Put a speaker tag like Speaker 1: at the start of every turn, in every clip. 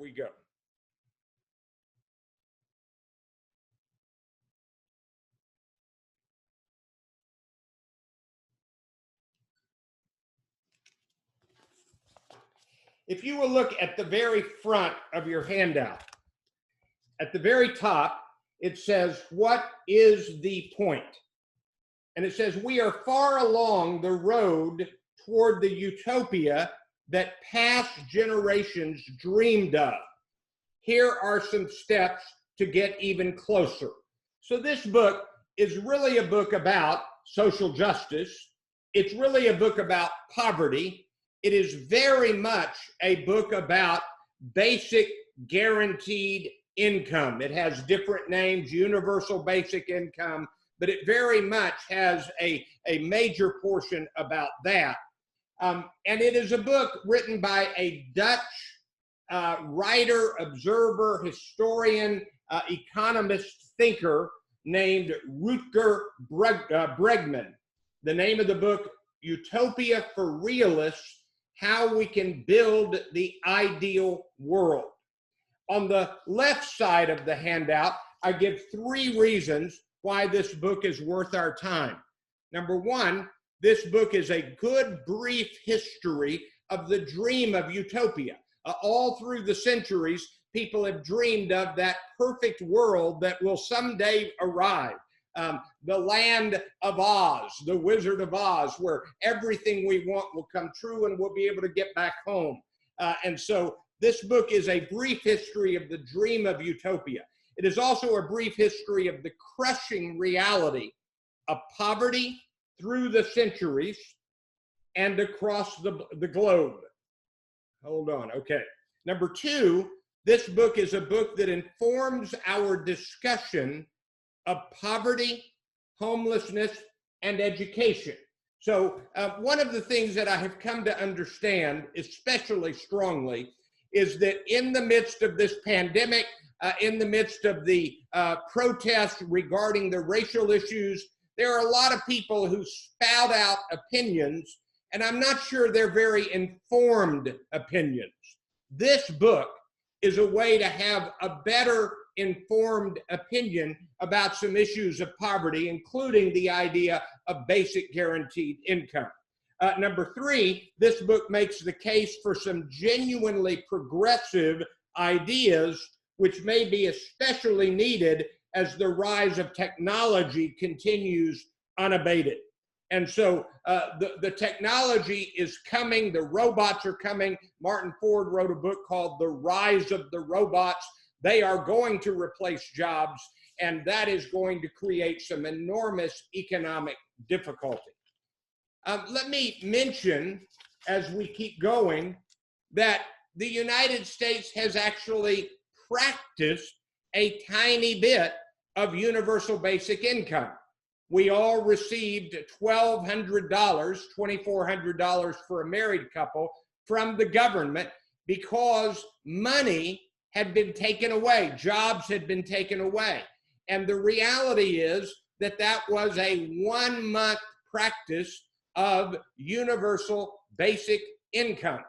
Speaker 1: we go. If you will look at the very front of your handout, at the very top, it says, what is the point? And it says, we are far along the road toward the utopia that past generations dreamed of. Here are some steps to get even closer. So this book is really a book about social justice. It's really a book about poverty. It is very much a book about basic guaranteed income. It has different names, universal basic income, but it very much has a major portion about that. And it is a book written by a Dutch writer, observer, historian, economist, thinker named Rutger Bregman. The name of the book, Utopia for Realists, How We Can Build the Ideal World. On the left side of the handout, I give 3 reasons why this book is worth our time. Number 1, this book is a good brief history of the dream of utopia. All through the centuries, people have dreamed of that perfect world that will someday arrive. The land of Oz, the Wizard of Oz, where everything we want will come true and we'll be able to get back home. And so this book is a brief history of the dream of utopia. It is also a brief history of the crushing reality of poverty through the centuries and across the globe. Hold on, okay. Number 2, this book is a book that informs our discussion of poverty, homelessness, and education. So one of the things that I have come to understand, especially strongly, is that in the midst of this pandemic, in the midst of the protests regarding the racial issues, there are a lot of people who spout out opinions, and I'm not sure they're very informed opinions. This book is a way to have a better informed opinion about some issues of poverty, including the idea of basic guaranteed income. Number 3, this book makes the case for some genuinely progressive ideas, which may be especially needed as the rise of technology continues unabated. And so the technology is coming, the robots are coming. Martin Ford wrote a book called The Rise of the Robots. They are going to replace jobs, and that is going to create some enormous economic difficulty. Let me mention, as we keep going, that the United States has actually practiced a tiny bit of universal basic income. We all received $1,200, $2,400 for a married couple from the government because money had been taken away, jobs had been taken away. And the reality is that that was a 1-month practice of universal basic income.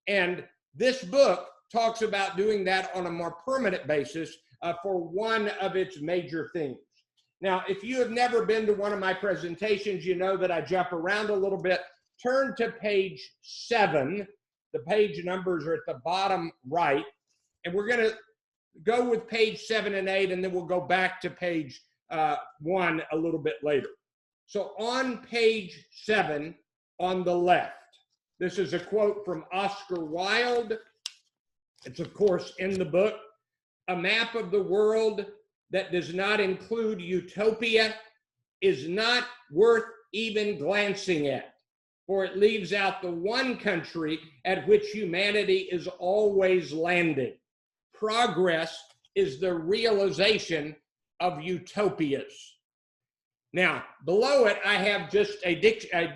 Speaker 1: And this book talks about doing that on a more permanent basis for one of its major themes. Now, if you have never been to one of my presentations, you know that I jump around a little bit. Turn to page 7. The page numbers are at the bottom right. And we're going to go with page 7 and 8, and then we'll go back to page 1 a little bit later. So on page 7 on the left, this is a quote from Oscar Wilde. It's, of course, in the book. A map of the world that does not include utopia is not worth even glancing at, for it leaves out the one country at which humanity is always landing. Progress is the realization of utopias. Now, below it, I have just a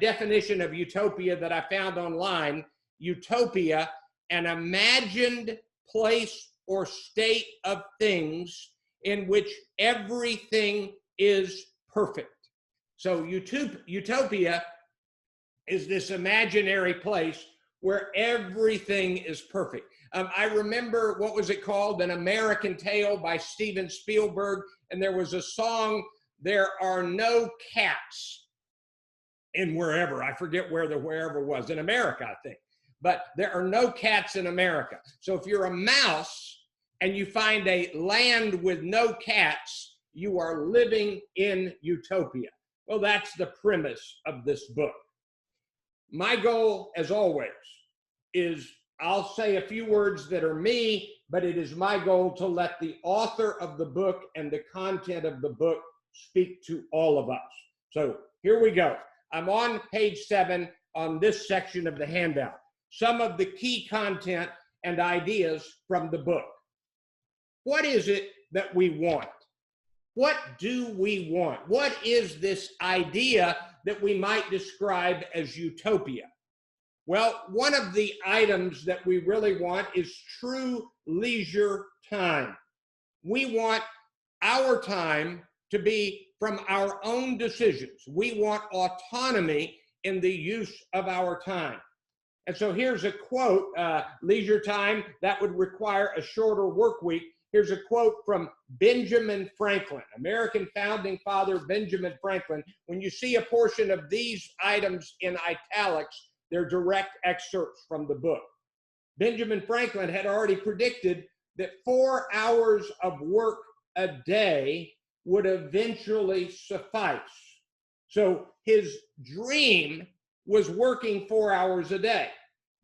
Speaker 1: definition of utopia that I found online. Utopia, an imagined place or state of things in which everything is perfect. So utopia is this imaginary place where everything is perfect. I remember, what was it called? An American Tale by Steven Spielberg. And there was a song, "There Are No Cats in Wherever." I forget where the wherever was, in America, I think. But there are no cats in America. So if you're a mouse and you find a land with no cats, you are living in utopia. Well, that's the premise of this book. My goal, as always, is I'll say a few words that are me, but it is my goal to let the author of the book and the content of the book speak to all of us. So here we go. I'm on page 7 on this section of the handout. Some of the key content and ideas from the book. What is it that we want? What do we want? What is this idea that we might describe as utopia? Well, one of the items that we really want is true leisure time. We want our time to be from our own decisions. We want autonomy in the use of our time. And so here's a quote, leisure time, that would require a shorter work week. Here's a quote from Benjamin Franklin, American founding father Benjamin Franklin. When you see a portion of these items in italics, they're direct excerpts from the book. Benjamin Franklin had already predicted that 4 hours of work a day would eventually suffice. So his dream was working 4 hours a day.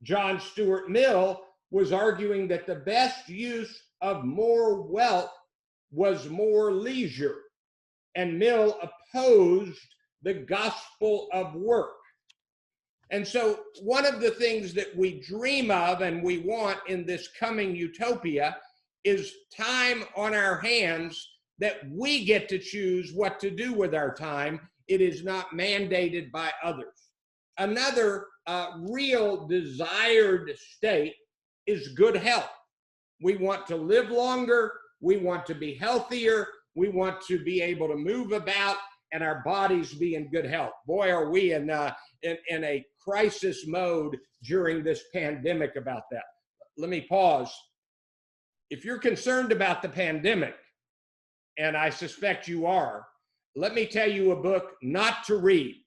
Speaker 1: John Stuart Mill was arguing that the best use of more wealth was more leisure, and Mill opposed the gospel of work. And so one of the things that we dream of and we want in this coming utopia is time on our hands that we get to choose what to do with our time. It is not mandated by others. Another real desired state is good health. We want to live longer. We want to be healthier. We want to be able to move about and our bodies be in good health. Boy, are we in a crisis mode during this pandemic about that. Let me pause. If you're concerned about the pandemic, and I suspect you are, let me tell you a book not to read.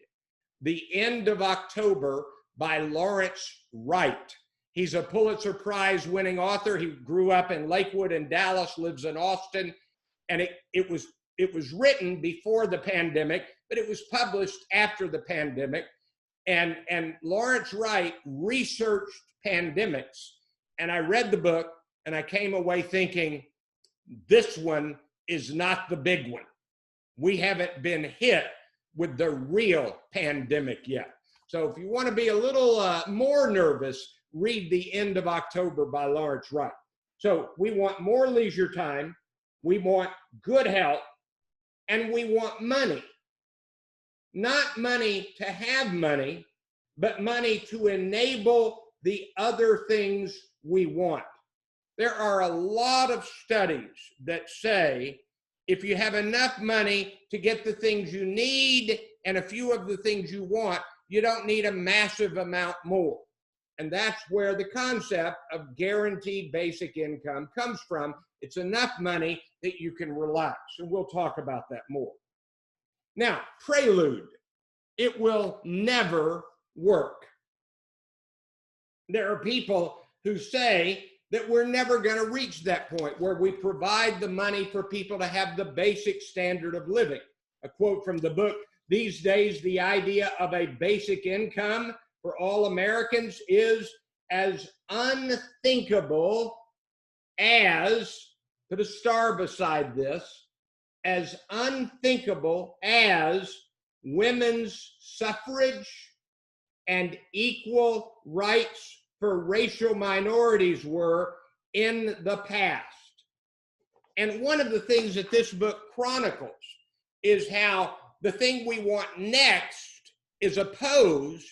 Speaker 1: The End of October by Lawrence Wright. He's a Pulitzer Prize winning author. He grew up in Lakewood in Dallas, lives in Austin, and it was written before the pandemic, but it was published after the pandemic. And Lawrence Wright researched pandemics, and I read the book and I came away thinking, this one is not the big one. We haven't been hit with the real pandemic yet. So if you want to be a little more nervous, read The End of October by Lawrence Wright. So we want more leisure time, we want good health, and we want money. Not money to have money, but money to enable the other things we want. There are a lot of studies that say if you have enough money to get the things you need and a few of the things you want, you don't need a massive amount more. And that's where the concept of guaranteed basic income comes from. It's enough money that you can relax. And we'll talk about that more. Now, prelude. It will never work. There are people who say that we're never going to reach that point where we provide the money for people to have the basic standard of living. A quote from the book, "These days, the idea of a basic income for all Americans is as unthinkable as," put a star beside this, "as unthinkable as women's suffrage and equal rights for racial minorities were in the past." And one of the things that this book chronicles is how the thing we want next is opposed,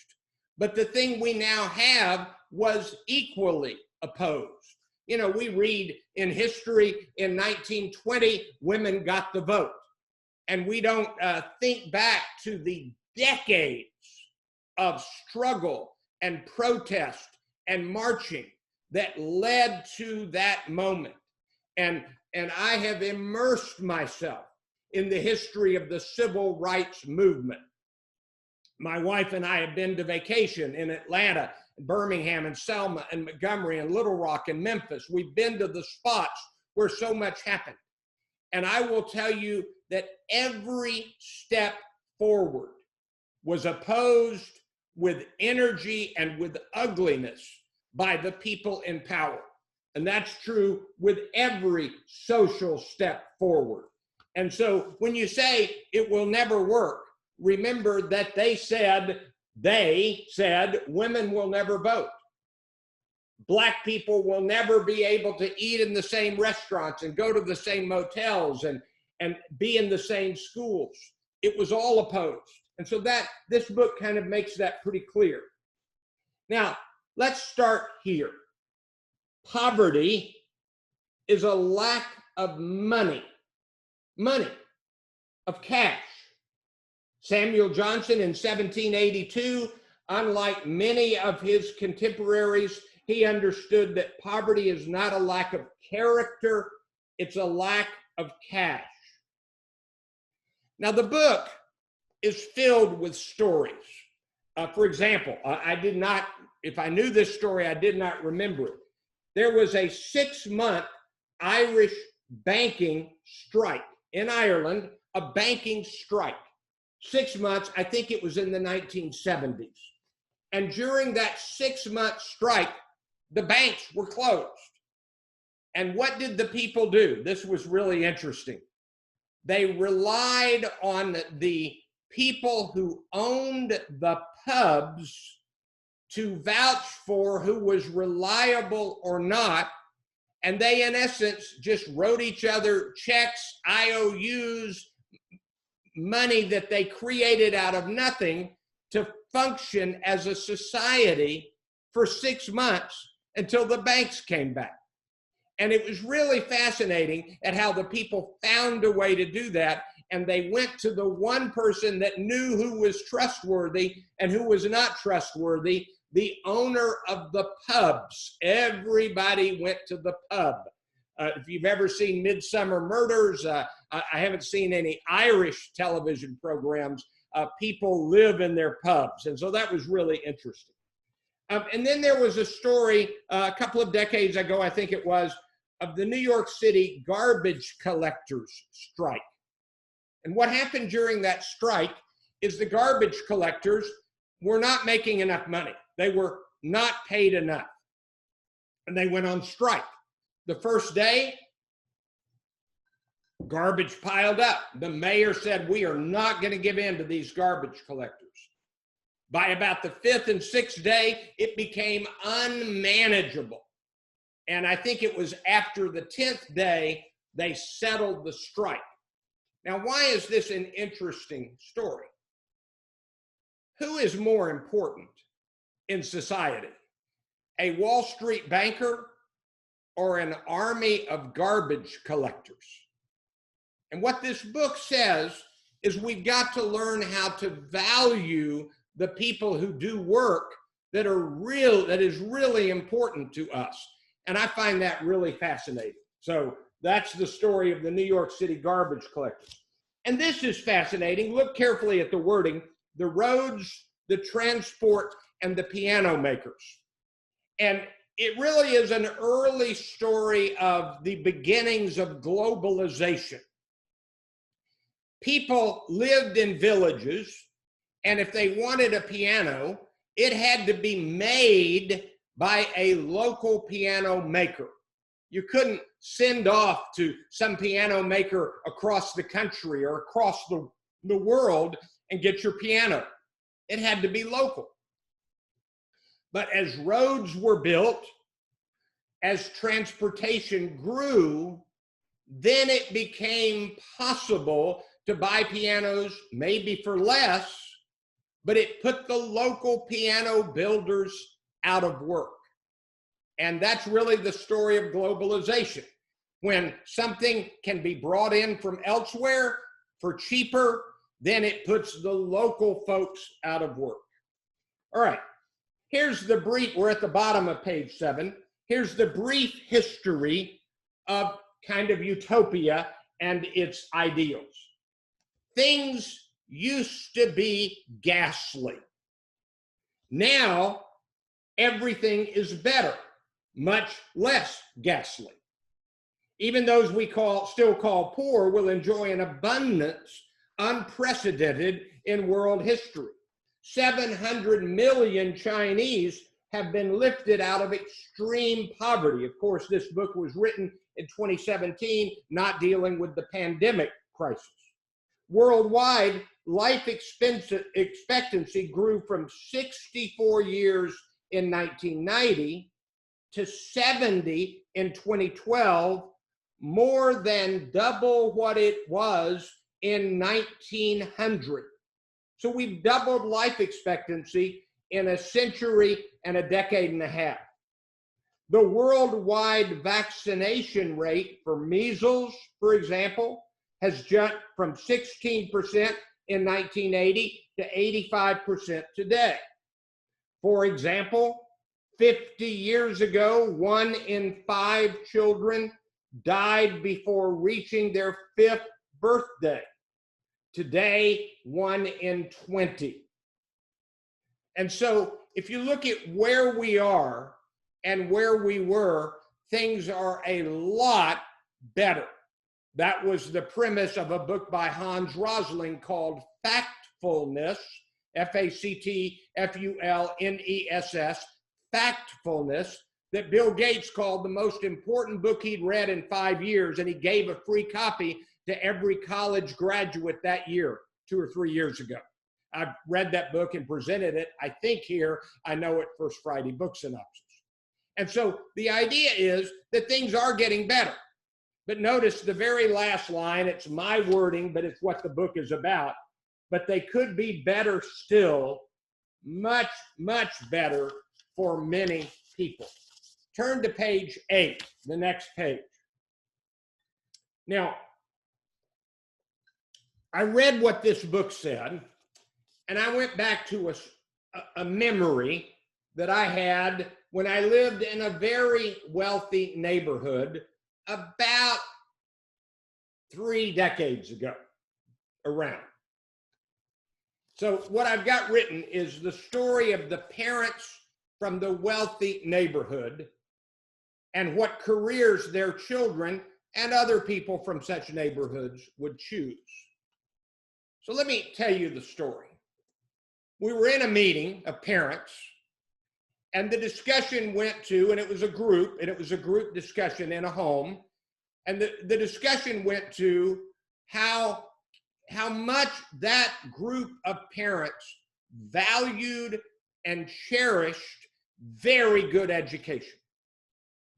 Speaker 1: but the thing we now have was equally opposed. You know, we read in history in 1920, women got the vote. And we don't think back to the decades of struggle and protest and marching that led to that moment. And I have immersed myself in the history of the civil rights movement. My wife and I have been to vacation in Atlanta, Birmingham, and Selma, and Montgomery, and Little Rock, and Memphis. We've been to the spots where so much happened. And I will tell you that every step forward was opposed with energy and with ugliness by the people in power. And that's true with every social step forward. And so when you say it will never work, remember that they said women will never vote. Black people will never be able to eat in the same restaurants and go to the same motels and be in the same schools. It was all opposed. And so that this book kind of makes that pretty clear. Now, let's start here. Poverty is a lack of money, of cash. Samuel Johnson in 1782, unlike many of his contemporaries, he understood that poverty is not a lack of character, it's a lack of cash. Now, the book is filled with stories. For example, if I knew this story, I did not remember it. There was a 6-month Irish banking strike in Ireland, a banking strike. 6 months, I think it was in the 1970s. And during that 6-month strike, the banks were closed. And what did the people do? This was really interesting. They relied on the people who owned the pubs to vouch for who was reliable or not. And they, in essence, just wrote each other checks, IOUs, money that they created out of nothing to function as a society for 6 months until the banks came back. And it was really fascinating at how the people found a way to do that. And they went to the one person that knew who was trustworthy and who was not trustworthy, the owner of the pubs. Everybody went to the pub. If you've ever seen Midsummer Murders, I haven't seen any Irish television programs. People live in their pubs. And so that was really interesting. And then there was a story a couple of decades ago, I think it was, of the New York City garbage collectors strike. And what happened during that strike is the garbage collectors were not making enough money. They were not paid enough. And they went on strike. The first day, garbage piled up. The mayor said, we are not going to give in to these garbage collectors. By about the 5th and 6th day, it became unmanageable. And I think it was after the 10th day, they settled the strike. Now, why is this an interesting story? Who is more important in society? A Wall Street banker or an army of garbage collectors? And what this book says is we've got to learn how to value the people who do work that is really important to us. And I find that really fascinating. So that's the story of the New York City garbage collectors. And this is fascinating. Look carefully at the wording: the roads, the transport, and the piano makers. And it really is an early story of the beginnings of globalization. People lived in villages, and if they wanted a piano, it had to be made by a local piano maker. You couldn't send off to some piano maker across the country or across the world and get your piano. It had to be local. But as roads were built, as transportation grew, then it became possible to buy pianos, maybe for less, but it put the local piano builders out of work. And that's really the story of globalization. When something can be brought in from elsewhere for cheaper, then it puts the local folks out of work. All right, here's the brief. We're at the bottom of page 7. Here's the brief history of kind of Utopia and its ideals. Things used to be ghastly. Now, everything is better, much less ghastly. Even those we still call poor will enjoy an abundance unprecedented in world history. 700 million Chinese have been lifted out of extreme poverty. Of course, this book was written in 2017, not dealing with the pandemic crisis. Worldwide, life expectancy grew from 64 years in 1990 to 70 in 2012, more than double what it was in 1900. So we've doubled life expectancy in a century and a decade and a half. The worldwide vaccination rate for measles, for example, has jumped from 16% in 1980 to 85% today. For example, 50 years ago, 1 in 5 children died before reaching their 5th birthday. Today, 1 in 20. And so if you look at where we are and where we were, things are a lot better. That was the premise of a book by Hans Rosling called Factfulness, F-A-C-T-F-U-L-N-E-S-S, Factfulness, that Bill Gates called the most important book he'd read in 5 years, and he gave a free copy to every college graduate that year, 2 or 3 years ago. I've read that book and presented it, I think here, I know it First Friday Book Synopsis. And so the idea is that things are getting better. But notice the very last line, it's my wording, but it's what the book is about. But they could be better still, much, much better for many people. Turn to page 8, the next page. Now, I read what this book said, and I went back to a memory that I had when I lived in a very wealthy neighborhood about 3 decades ago, around. So what I've got written is the story of the parents from the wealthy neighborhood and what careers their children and other people from such neighborhoods would choose. So let me tell you the story. We were in a meeting of parents, and the discussion went to, and it was a group discussion in a home, and the discussion went to how much that group of parents valued and cherished very good education.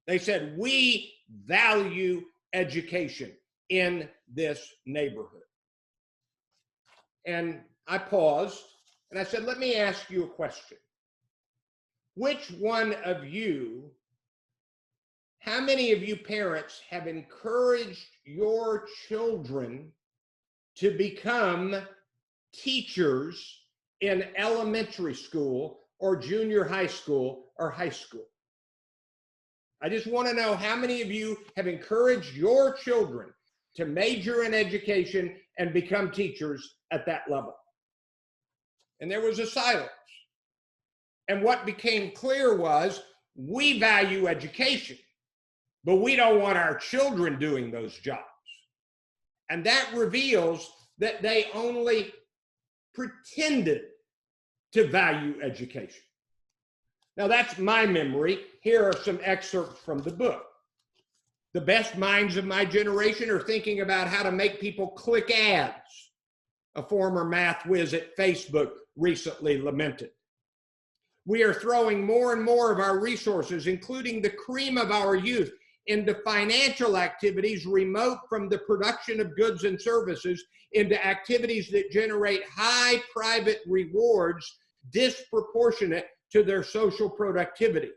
Speaker 1: They said, we value education in this neighborhood. And I paused and I said, let me ask you a question. Which one of you, how many of you parents have encouraged your children to become teachers in elementary school or junior high school or high school? I just want to know how many of you have encouraged your children to major in education and become teachers at that level. And there was a silence. And what became clear was we value education, but we don't want our children doing those jobs. And that reveals that they only pretended to value education. Now that's my memory. Here are some excerpts from the book. The best minds of my generation are thinking about how to make people click ads, a former math whiz at Facebook recently lamented. We are throwing more and more of our resources, including the cream of our youth, into financial activities remote from the production of goods and services, into activities that generate high private rewards disproportionate to their social productivity.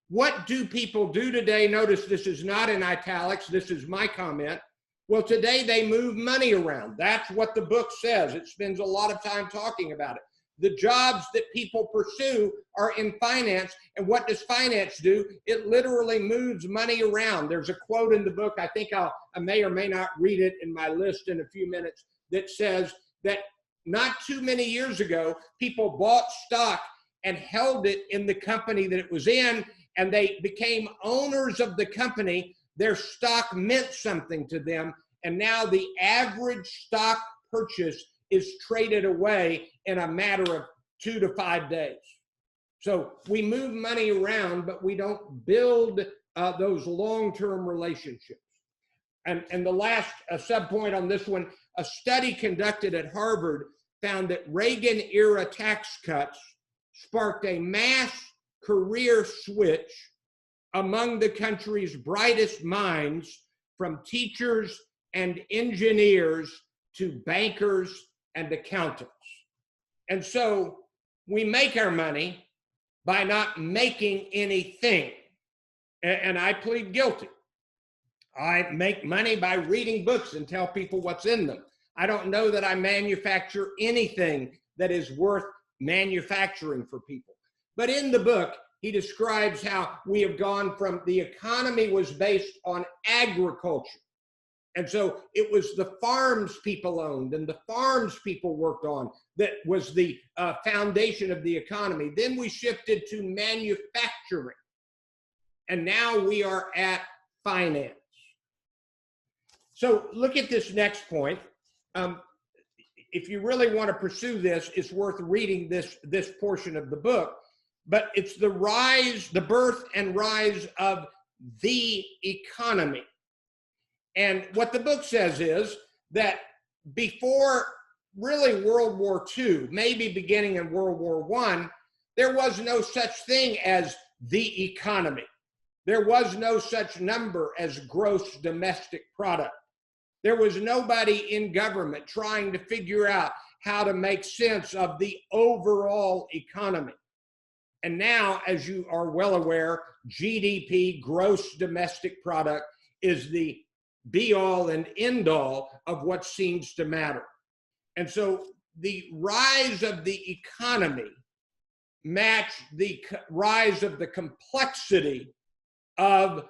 Speaker 1: What do people do today? Notice this is not in italics, this is my comment. Well, today they move money around. That's what the book says. It spends a lot of time talking about it. The jobs that people pursue are in finance. And what does finance do? It literally moves money around. There's a quote in the book, I think I may or may not read it in my list in a few minutes, that says that not too many years ago, people bought stock and held it in the company that it was in, and they became owners of the company. Their stock meant something to them. And now the average stock purchase is traded away in a matter of 2 to 5 days. So we move money around, but we don't build those long-term relationships. And the last subpoint on this one, a study conducted at Harvard found that Reagan-era tax cuts sparked a mass career switch among the country's brightest minds, from teachers and engineers to bankers and accountants. And so we make our money by not making anything. And I plead guilty. I make money by reading books and tell people what's in them. I don't know that I manufacture anything that is worth manufacturing for people. But in the book, he describes how we have gone from the economy was based on agriculture. And so it was the farms people owned and the farms people worked on that was the foundation of the economy. Then we shifted to manufacturing. And now we are at finance. So look at this next point. If you really want to pursue this, it's worth reading this portion of the book. But it's the rise, the birth and rise of the economy. And what the book says is that before really World War II, maybe beginning in World War I, there was no such thing as the economy. There was no such number as gross domestic product. There was nobody in government trying to figure out how to make sense of the overall economy. And now, as you are well aware, GDP, gross domestic product, is the be-all and end-all of what seems to matter. And so the rise of the economy matched the rise of the complexity of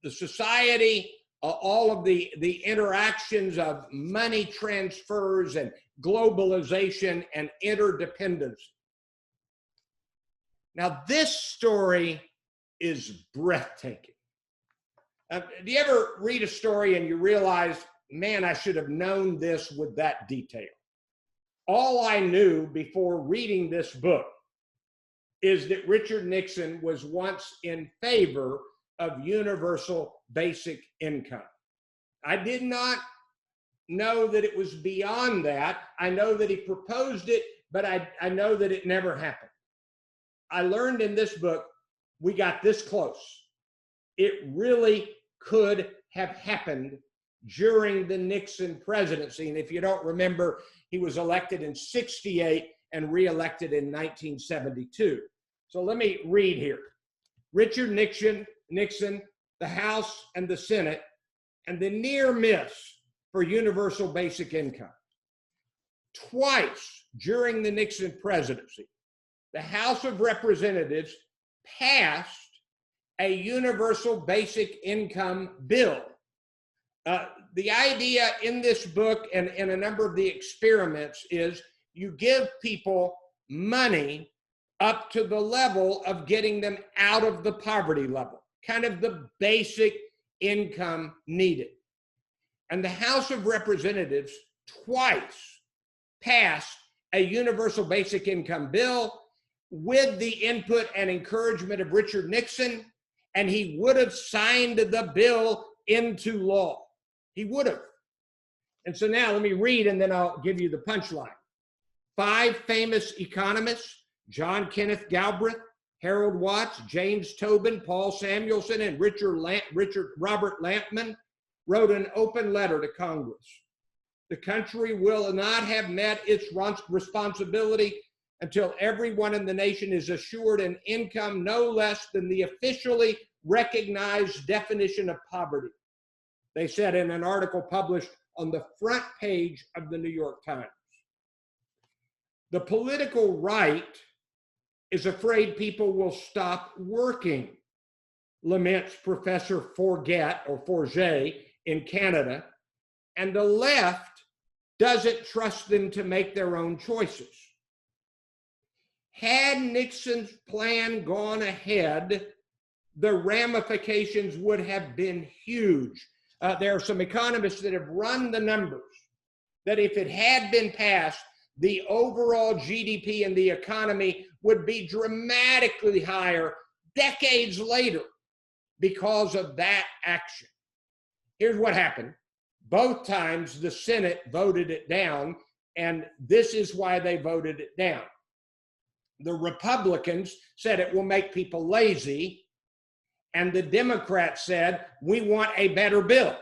Speaker 1: the society, all of the interactions of money transfers and globalization and interdependence. Now, this story is breathtaking. Do you ever read a story and you realize, man, I should have known this with that detail? All I knew before reading this book is that Richard Nixon was once in favor of universal basic income. I did not know that it was beyond that. I know that he proposed it, but I know that it never happened. I learned in this book, we got this close. It really could have happened during the Nixon presidency. And if you don't remember, he was elected in '68 and reelected in 1972. So let me read here. Richard Nixon, the House and the Senate, and the near miss for universal basic income. Twice during the Nixon presidency, the House of Representatives passed a universal basic income bill. The idea in this book and in a number of the experiments is you give people money up to the level of getting them out of the poverty level, kind of the basic income needed. And the House of Representatives twice passed a universal basic income bill with the input and encouragement of Richard Nixon, and he would have signed the bill into law. He would have. And so now let me read and then I'll give you the punchline. 5 famous economists, John Kenneth Galbraith, Harold Watts, James Tobin, Paul Samuelson, and Robert Lampman, wrote an open letter to Congress. The country will not have met its responsibility until everyone in the nation is assured an income no less than the officially recognized definition of poverty, they said in an article published on the front page of the New York Times. The political right is afraid people will stop working, laments Professor Forget in Canada, and the left doesn't trust them to make their own choices. Had Nixon's plan gone ahead, the ramifications would have been huge. There are some economists that have run the numbers that if it had been passed, the overall GDP in the economy would be dramatically higher decades later because of that action. Here's what happened. Both times the Senate voted it down, and this is why they voted it down. The Republicans said it will make people lazy, and the Democrats said, we want a better bill.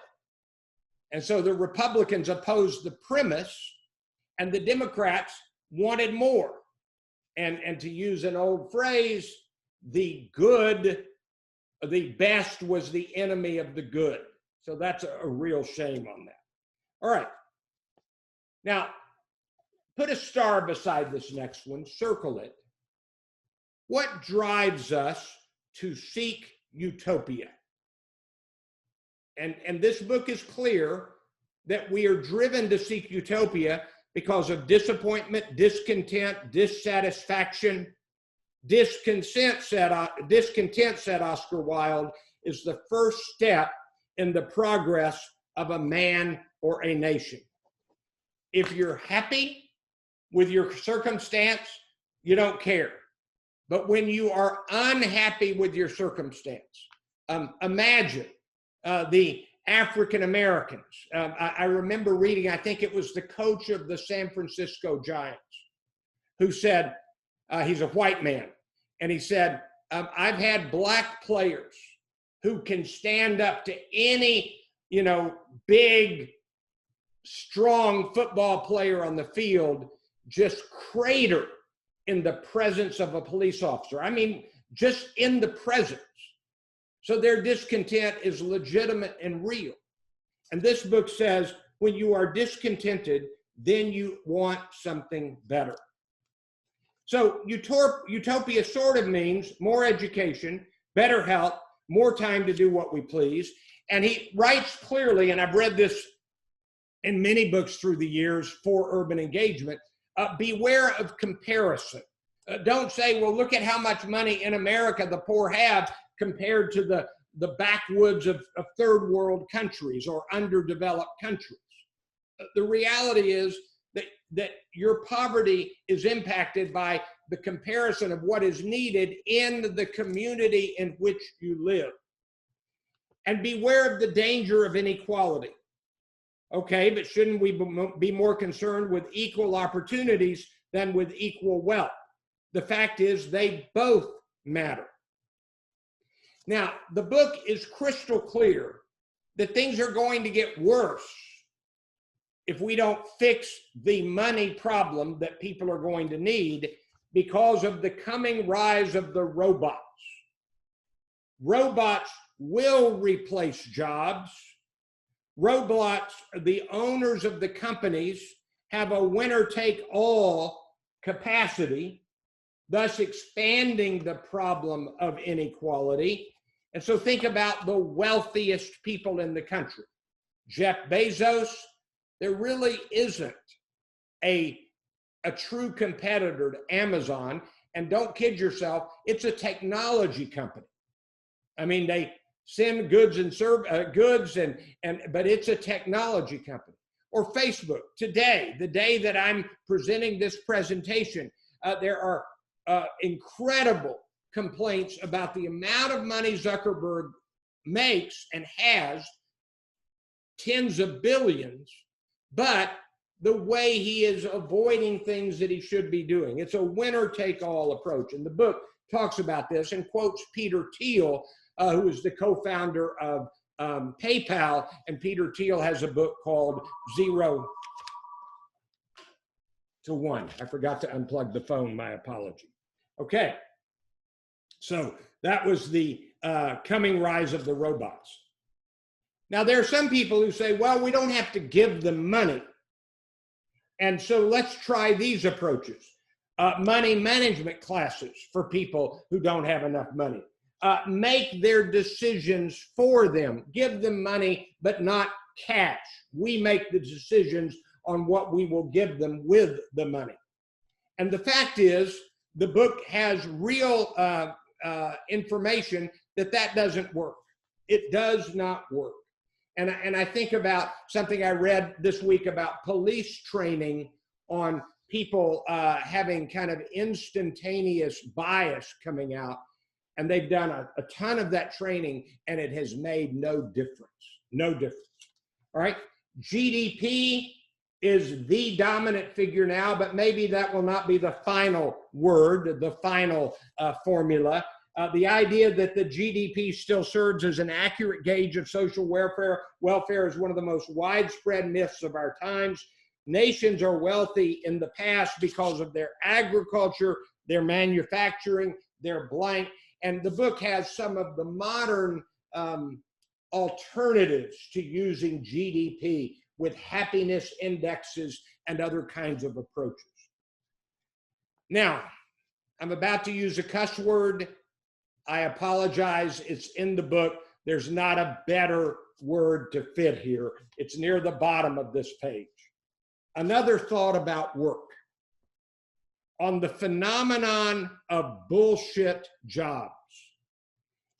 Speaker 1: And so the Republicans opposed the premise, and the Democrats wanted more. And to use an old phrase, the best was the enemy of the good. So that's a real shame on that. All right. Now, put a star beside this next one, circle it. What drives us to seek utopia? And this book is clear that we are driven to seek utopia because of disappointment, discontent, dissatisfaction. Discontent, said Oscar Wilde, is the first step in the progress of a man or a nation. If you're happy with your circumstance, you don't care. But when you are unhappy with your circumstance, imagine the African Americans. I remember reading, I think it was the coach of the San Francisco Giants, who said, he's a white man, and he said, I've had black players who can stand up to any, big, strong football player on the field, just crater in the presence of a police officer. I mean, just in the presence. So their discontent is legitimate and real. And this book says, when you are discontented, then you want something better. So utopia sort of means more education, better health, more time to do what we please. And he writes clearly, and I've read this in many books through the years for urban engagement, beware of comparison. Don't say, well, look at how much money in America the poor have compared to the backwoods of third world countries or underdeveloped countries. The reality is that your poverty is impacted by the comparison of what is needed in the community in which you live. And beware of the danger of inequality. Okay, but shouldn't we be more concerned with equal opportunities than with equal wealth? The fact is they both matter. Now, the book is crystal clear that things are going to get worse if we don't fix the money problem that people are going to need because of the coming rise of the robots. Robots will replace jobs. Robots, the owners of the companies, have a winner-take-all capacity, thus expanding the problem of inequality. And so think about the wealthiest people in the country. Jeff Bezos, there really isn't a true competitor to Amazon. And don't kid yourself, it's a technology company. I mean, they send goods and but it's a technology company. Or Facebook. Today, the day that I'm presenting this presentation, there are incredible complaints about the amount of money Zuckerberg makes and has, tens of billions, but the way he is avoiding things that he should be doing. It's a winner-take-all approach. And the book talks about this and quotes Peter Thiel, who is the co-founder of PayPal. And Peter Thiel has a book called 0 to 1. I forgot to unplug the phone, my apology. Okay, so that was the coming rise of the robots. Now, there are some people who say, well, we don't have to give them money. And so let's try these approaches. money management classes for people who don't have enough money. Make their decisions for them. Give them money, but not cash. We make the decisions on what we will give them with the money. And the fact is, the book has real information that doesn't work. It does not work. And I think about something I read this week about police training on people having kind of instantaneous bias coming out. And they've done a ton of that training, and it has made no difference. No difference. All right. GDP is the dominant figure now, but maybe that will not be the final word, the final formula. The idea that the GDP still serves as an accurate gauge of social welfare is one of the most widespread myths of our times. Nations are wealthy in the past because of their agriculture, their manufacturing, their blank. And the book has some of the modern alternatives to using GDP with happiness indexes and other kinds of approaches. Now, I'm about to use a cuss word. I apologize. It's in the book. There's not a better word to fit here. It's near the bottom of this page. Another thought about work. On the phenomenon of bullshit jobs.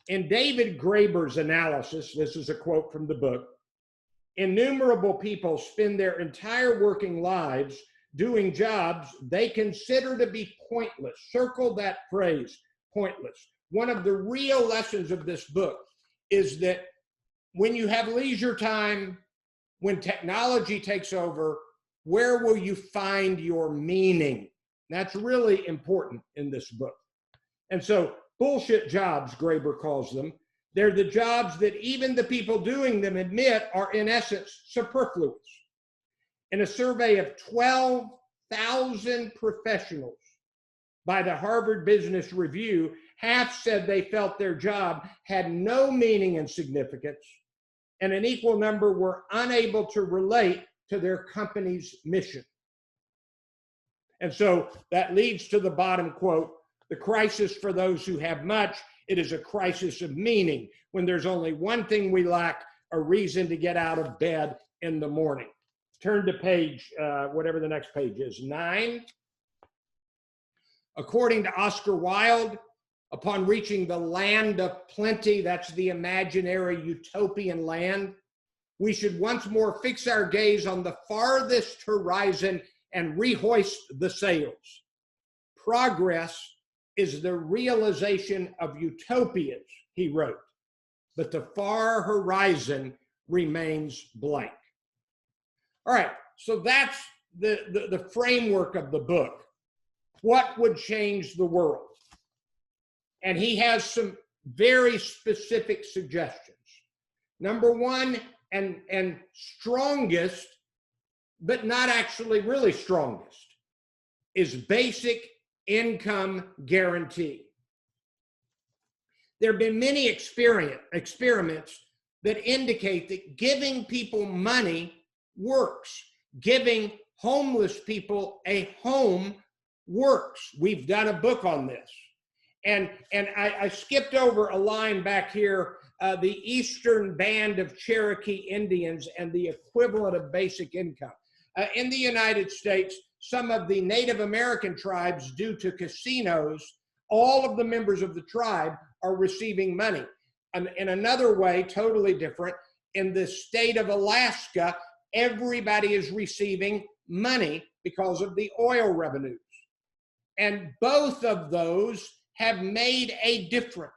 Speaker 1: In David Graeber's analysis, this is a quote from the book, innumerable people spend their entire working lives doing jobs they consider to be pointless. Circle that phrase, pointless. One of the real lessons of this book is that when you have leisure time, when technology takes over, where will you find your meaning? That's really important in this book. And so bullshit jobs, Graeber calls them, they're the jobs that even the people doing them admit are in essence superfluous. In a survey of 12,000 professionals by the Harvard Business Review, half said they felt their job had no meaning and significance, and an equal number were unable to relate to their company's mission. And so that leads to the bottom quote, the crisis for those who have much, it is a crisis of meaning when there's only one thing we lack, a reason to get out of bed in the morning. Turn to page, whatever the next page is, 9. According to Oscar Wilde, upon reaching the land of plenty, that's the imaginary utopian land, we should once more fix our gaze on the farthest horizon and rehoist the sails. Progress is the realization of utopias, he wrote, but the far horizon remains blank. All right, so that's the framework of the book. What would change the world? And he has some very specific suggestions. Number one, and strongest, but not actually really strongest, is basic income guarantee. There have been many experiments that indicate that giving people money works. Giving homeless people a home works. We've done a book on this. And I skipped over a line back here, the Eastern Band of Cherokee Indians and the equivalent of basic income. In the United States, some of the Native American tribes, due to casinos, all of the members of the tribe are receiving money. And in another way, totally different, in the state of Alaska, everybody is receiving money because of the oil revenues. And both of those have made a difference.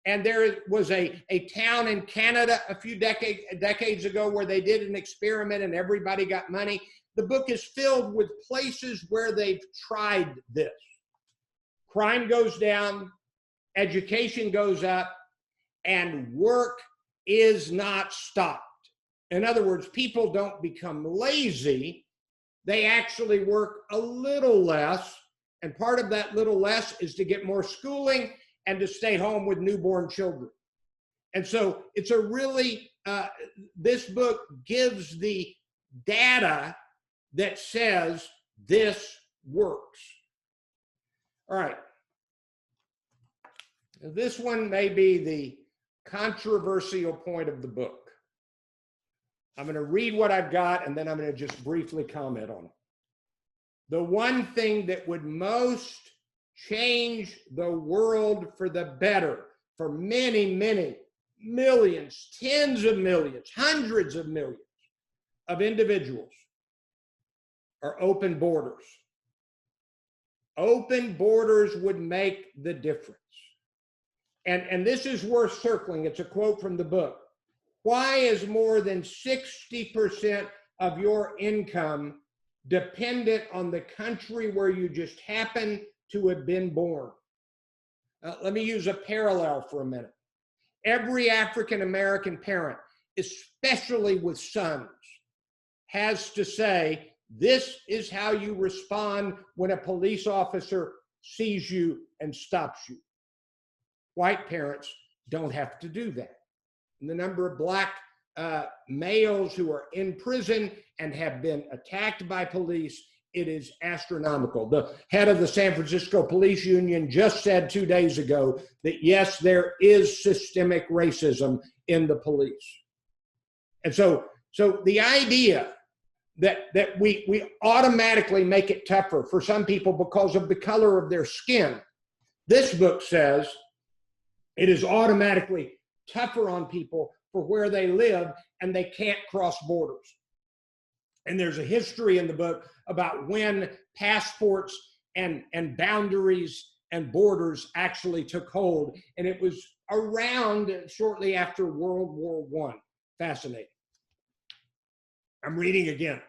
Speaker 1: And there was a town in Canada a few decades ago where they did an experiment and everybody got money. The book is filled with places where they've tried this. Crime goes down, education goes up, and work is not stopped. In other words, people don't become lazy. They actually work a little less. And part of that little less is to get more schooling and to stay home with newborn children. And so it's a really, this book gives the data that says this works. All right. This one may be the controversial point of the book. I'm going to read what I've got, and then I'm going to just briefly comment on it. The one thing that would most change the world for the better for many, many millions, tens of millions, hundreds of millions of individuals are open borders. Open borders would make the difference. And this is worth circling. It's a quote from the book. Why is more than 60% of your income dependent on the country where you just happen to have been born? Let me use a parallel for a minute. Every African-American parent, especially with sons, has to say, this is how you respond when a police officer sees you and stops you. White parents don't have to do that. And the number of Black males who are in prison and have been attacked by police, it is astronomical. The head of the San Francisco Police Union just said 2 days ago that yes, there is systemic racism in the police. And so the idea that we automatically make it tougher for some people because of the color of their skin, this book says it is automatically tougher on people for where they live and they can't cross borders. And there's a history in the book about when passports and boundaries and borders actually took hold. And it was around shortly after World War I. Fascinating. I'm reading again.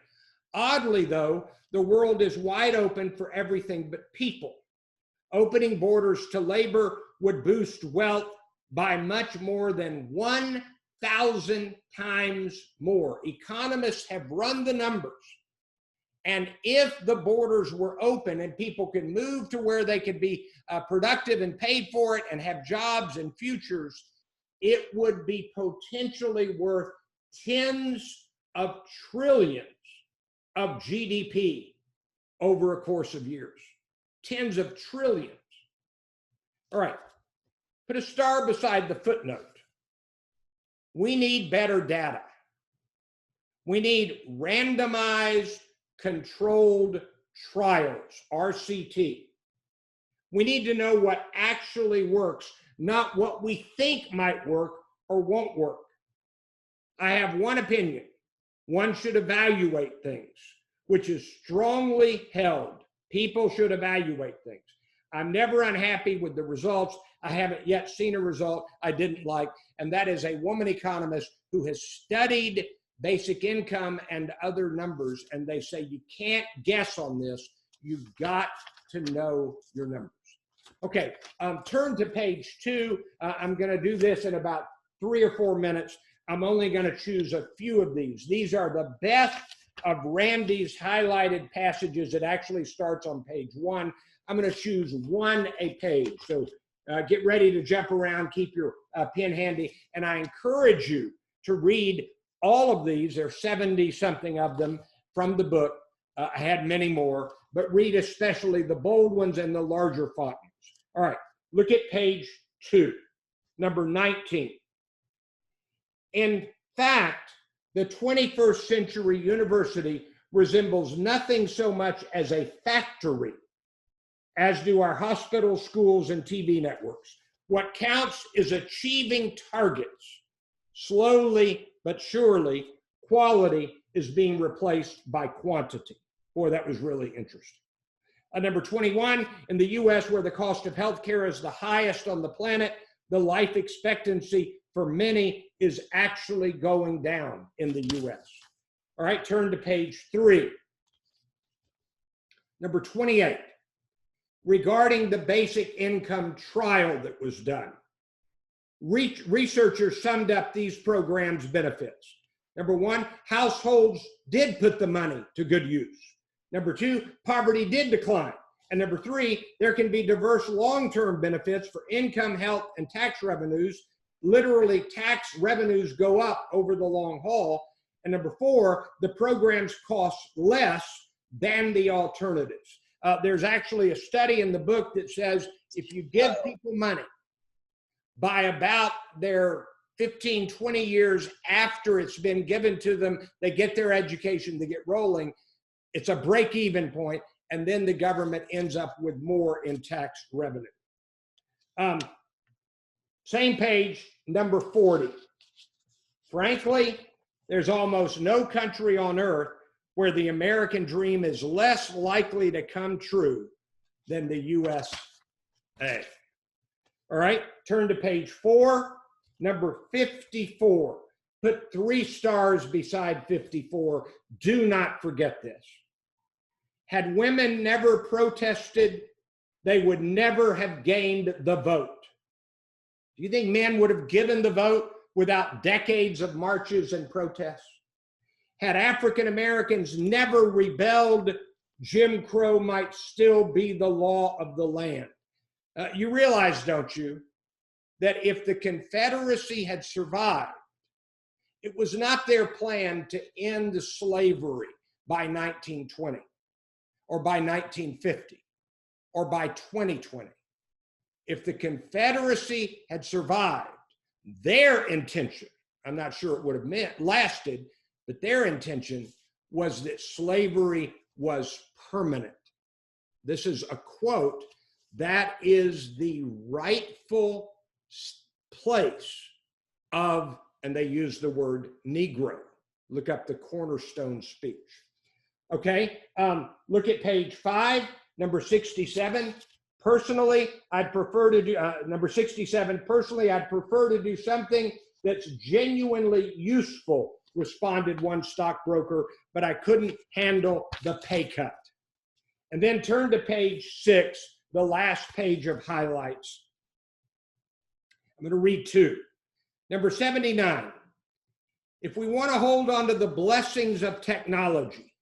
Speaker 1: Oddly, though, the world is wide open for everything but people. Opening borders to labor would boost wealth by much more than 1,000 times more. Economists have run the numbers. And if the borders were open and people could move to where they could be productive and paid for it and have jobs and futures, it would be potentially worth tens of trillions of GDP over a course of years. Tens of trillions. All right, put a star beside the footnote. We need better data. We need randomized controlled trials, RCT. We need to know what actually works, not what we think might work or won't work. I have one opinion. One should evaluate things, which is strongly held. People should evaluate things. I'm never unhappy with the results. I haven't yet seen a result I didn't like, and that is a woman economist who has studied basic income and other numbers, and they say you can't guess on this. You've got to know your numbers. Okay, turn to page 2. I'm going to do this in about 3 or 4 minutes. I'm only going to choose a few of these. These are the best of Randy's highlighted passages. It actually starts on page 1. I'm going to choose one a page. So get ready to jump around, keep your pen handy. And I encourage you to read all of these. There are 70 something of them from the book. I had many more, but read especially the bold ones and the larger font ones. All right, look at page 2, number 19. In fact, the 21st century university resembles nothing so much as a factory, as do our hospitals, schools, and TV networks. What counts is achieving targets. Slowly but surely, quality is being replaced by quantity. Boy, that was really interesting. Number 21, in the US, where the cost of healthcare is the highest on the planet, the life expectancy for many is actually going down in the US. All right, turn to page 3. Number 28, regarding the basic income trial that was done. Researchers summed up these programs' benefits. Number 1, households did put the money to good use. Number 2, poverty did decline. And number 3, there can be diverse long-term benefits for income, health, and tax revenues. Literally, tax revenues go up over the long haul. And number 4, the programs cost less than the alternatives. There's actually a study in the book that says if you give people money by about their 15, 20 years after it's been given to them, they get their education, they get rolling, it's a break-even point, and then the government ends up with more in tax revenue. Same page, number 40. Frankly, there's almost no country on earth where the American dream is less likely to come true than the USA. All right, turn to page 4, number 54. Put 3 stars beside 54. Do not forget this. Had women never protested, they would never have gained the vote. Do you think men would have given the vote without decades of marches and protests? Had African Americans never rebelled, Jim Crow might still be the law of the land. You realize, don't you, that if the Confederacy had survived, it was not their plan to end slavery by 1920 or by 1950 or by 2020. If the Confederacy had survived, their intention, I'm not sure it would have lasted, but their intention was that slavery was permanent. This is a quote. That is the rightful place of, and they use the word Negro. Look up the Cornerstone speech. Okay, look at page 5, number 67. Personally, I'd prefer to do, number 67, personally, I'd prefer to do something that's genuinely useful, responded one stockbroker, but I couldn't handle the pay cut. And then turn to page 6, the last page of highlights. I'm going to read 2. Number 79, if we want to hold on to the blessings of technology,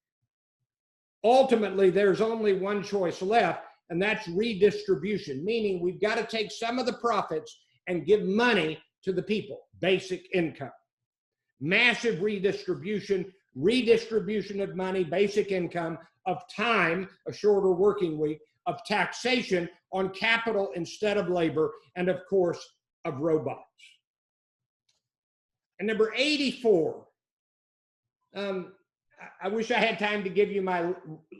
Speaker 1: ultimately there's only one choice left, and that's redistribution, meaning we've got to take some of the profits and give money to the people, basic income. Massive redistribution of money, basic income, of time, a shorter working week, of taxation on capital instead of labor, and of course, of robots. And number 84, I wish I had time to give you my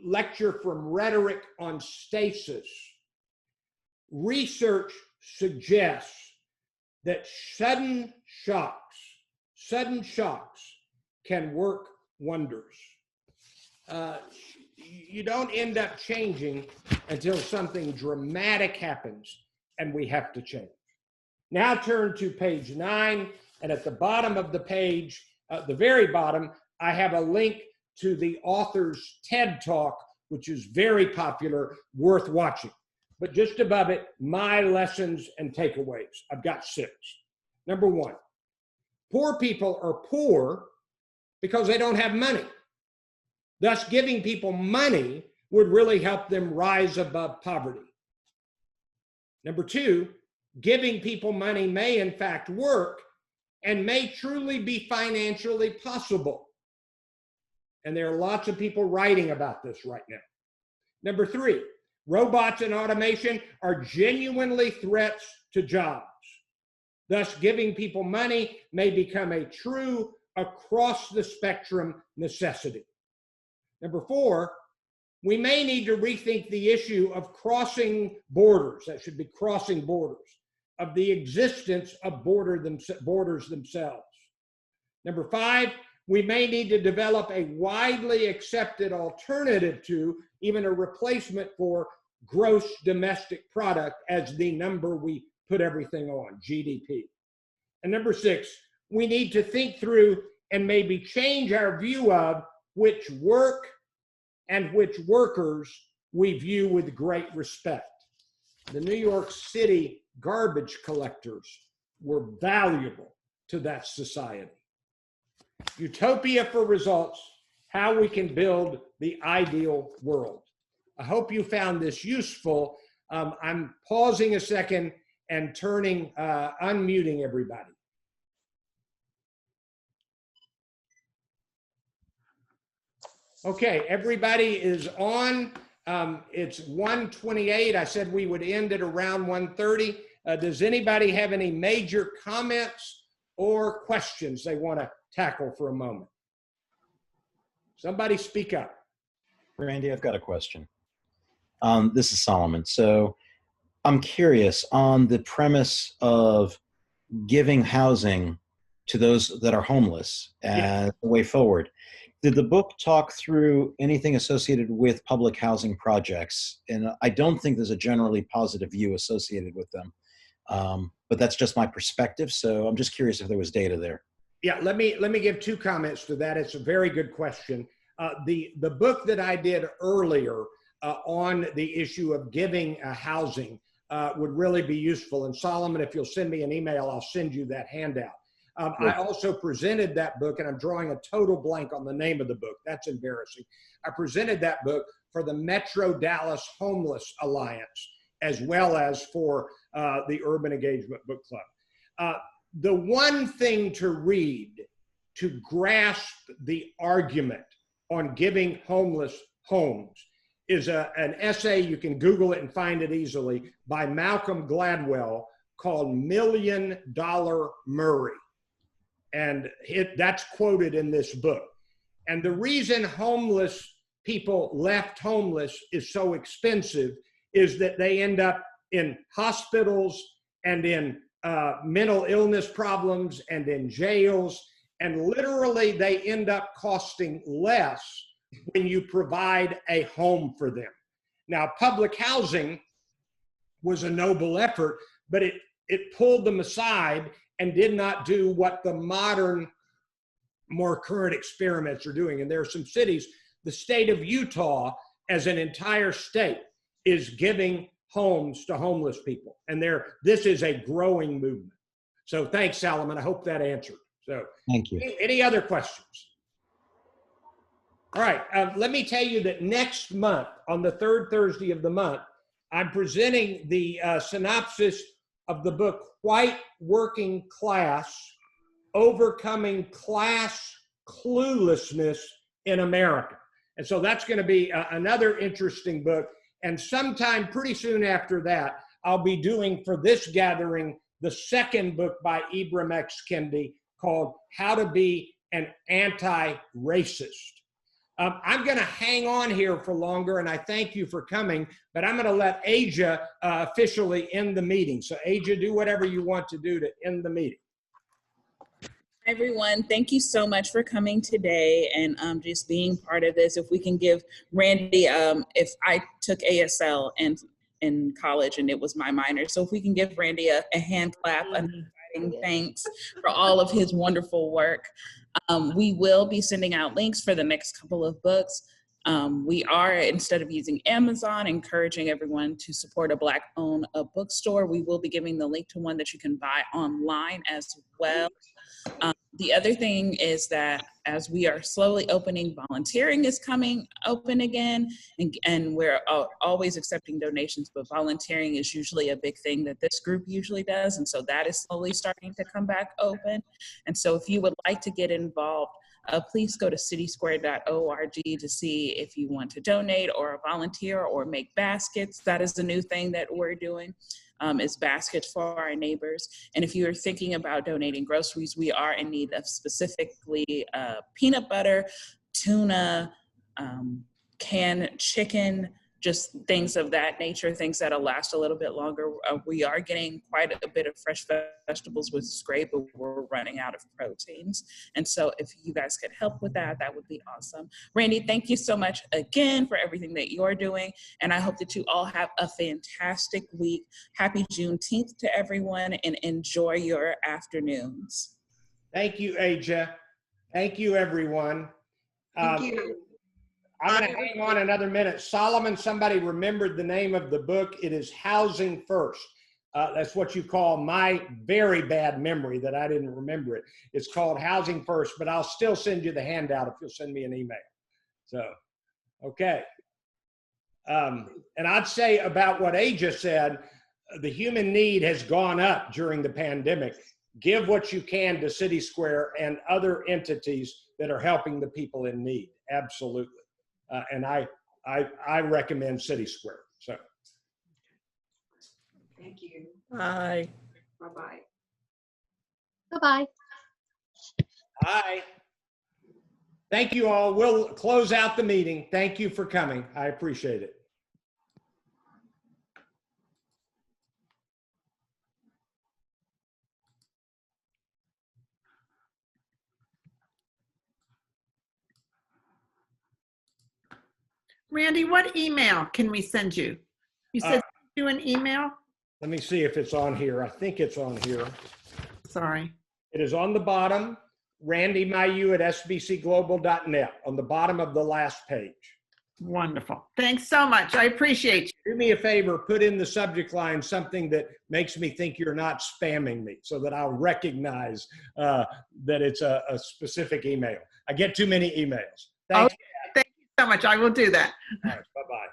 Speaker 1: lecture from rhetoric on stasis. Research suggests that sudden shocks can work wonders. You don't end up changing until something dramatic happens and we have to change. Now turn to page 9, and at the bottom of the page, the very bottom, I have a link to the author's TED Talk, which is very popular, worth watching. But just above it, my lessons and takeaways. I've got 6. Number 1, poor people are poor because they don't have money. Thus, giving people money would really help them rise above poverty. Number 2, giving people money may in fact work and may truly be financially possible. And there are lots of people writing about this right now. Number 3, robots and automation are genuinely threats to jobs. Thus, giving people money may become a true across the spectrum necessity. Number 4, we may need to rethink the issue of crossing borders, that should be crossing borders, of the existence of borders themselves. Number 5, we may need to develop a widely accepted alternative to, even a replacement for, gross domestic product as the number we put everything on, GDP. And number 6, we need to think through and maybe change our view of which work and which workers we view with great respect. The New York City garbage collectors were valuable to that society. Utopia for results, how we can build the ideal world. I hope you found this useful. I'm pausing a second and unmuting everybody. Okay, everybody is on. It's 1:28. I said we would end at around 1:30. Does anybody have any major comments or questions they want to tackle for a moment? Somebody speak up.
Speaker 2: Randy, I've got a question. This is Solomon. So I'm curious on the premise of giving housing to those that are homeless as the way forward. Did the book talk through anything associated with public housing projects? And I don't think there's a generally positive view associated with them, but that's just my perspective. So I'm just curious if there was data there.
Speaker 1: Yeah, let me give two comments to that. It's a very good question. The book that I did earlier on the issue of giving housing would really be useful. And Solomon, if you'll send me an email, I'll send you that handout. I also presented that book, and I'm drawing a total blank on the name of the book. That's embarrassing. I presented that book for the Metro Dallas Homeless Alliance, as well as for the Urban Engagement Book Club. The one thing to read to grasp the argument on giving homeless homes is an essay, you can Google it and find it easily, by Malcolm Gladwell called $1 Million Murray. And that's quoted in this book. And the reason homeless people left homeless is so expensive is that they end up in hospitals and in mental illness problems and in jails. And literally they end up costing less when you provide a home for them. Now, public housing was a noble effort, but it pulled them aside and did not do what the modern, more current experiments are doing. And there are some cities, the state of Utah as an entire state is giving homes to homeless people. And this is a growing movement. So thanks, Solomon. I hope that answered. So
Speaker 2: thank you.
Speaker 1: Any other questions? All right, let me tell you that next month, on the third Thursday of the month, I'm presenting the synopsis of the book, White Working Class, Overcoming Class Cluelessness in America. And so that's going to be another interesting book. And sometime pretty soon after that, I'll be doing for this gathering the second book by Ibram X. Kendi called How to Be an Anti-Racist. I'm going to hang on here for longer, and I thank you for coming, but I'm going to let Aja officially end the meeting. So Aja, do whatever you want to do to end the meeting.
Speaker 3: Hi, everyone. Thank you so much for coming today and just being part of this. If we can give Randy, if I took ASL in college and it was my minor, so if we can give Randy a hand clap, an exciting thanks for all of his wonderful work. We will be sending out links for the next couple of books. We are, instead of using Amazon, encouraging everyone to support a Black-owned bookstore. We will be giving the link to one that you can buy online as well. The other thing is that as we are slowly opening, volunteering is coming open again, and we're always accepting donations, but volunteering is usually a big thing that this group usually does, and so that is slowly starting to come back open. And so if you would like to get involved, please go to citysquare.org to see if you want to donate or volunteer or make baskets. That is the new thing that we're doing. Is baskets for our neighbors. And if you're thinking about donating groceries, we are in need of specifically peanut butter, tuna, canned chicken, just things of that nature, things that'll last a little bit longer. We are getting quite a bit of fresh vegetables with Scrape, but we're running out of proteins. And so if you guys could help with that, that would be awesome. Randy, thank you so much again for everything that you're doing. And I hope that you all have a fantastic week. Happy Juneteenth to everyone and enjoy your afternoons.
Speaker 1: Thank you, Aja. Thank you, everyone.
Speaker 4: Thank you.
Speaker 1: I'm going to hang on another minute. Solomon, somebody remembered the name of the book. It is Housing First. That's what you call my very bad memory that I didn't remember it. It's called Housing First, but I'll still send you the handout if you'll send me an email. So, okay. And I'd say about what Aja said, the human need has gone up during the pandemic. Give what you can to City Square and other entities that are helping the people in need. Absolutely. And I I recommend City Square. So.
Speaker 4: Thank you.
Speaker 5: Bye.
Speaker 4: Bye-bye.
Speaker 6: Bye-bye.
Speaker 1: Hi. Thank you all. We'll close out the meeting. Thank you for coming. I appreciate it.
Speaker 5: Randy, what email can we send you? You said you an email?
Speaker 1: Let me see if it's on here. I think it's on here.
Speaker 5: Sorry.
Speaker 1: It is on the bottom, randymayu@sbcglobal.net, on the bottom of the last page.
Speaker 5: Wonderful. Thanks so much. I appreciate you.
Speaker 1: Do me a favor, put in the subject line something that makes me think you're not spamming me so that I'll recognize that it's a specific email. I get too many emails. Thanks.
Speaker 5: Okay. Thank you so much. I will do that.
Speaker 1: All right, bye-bye.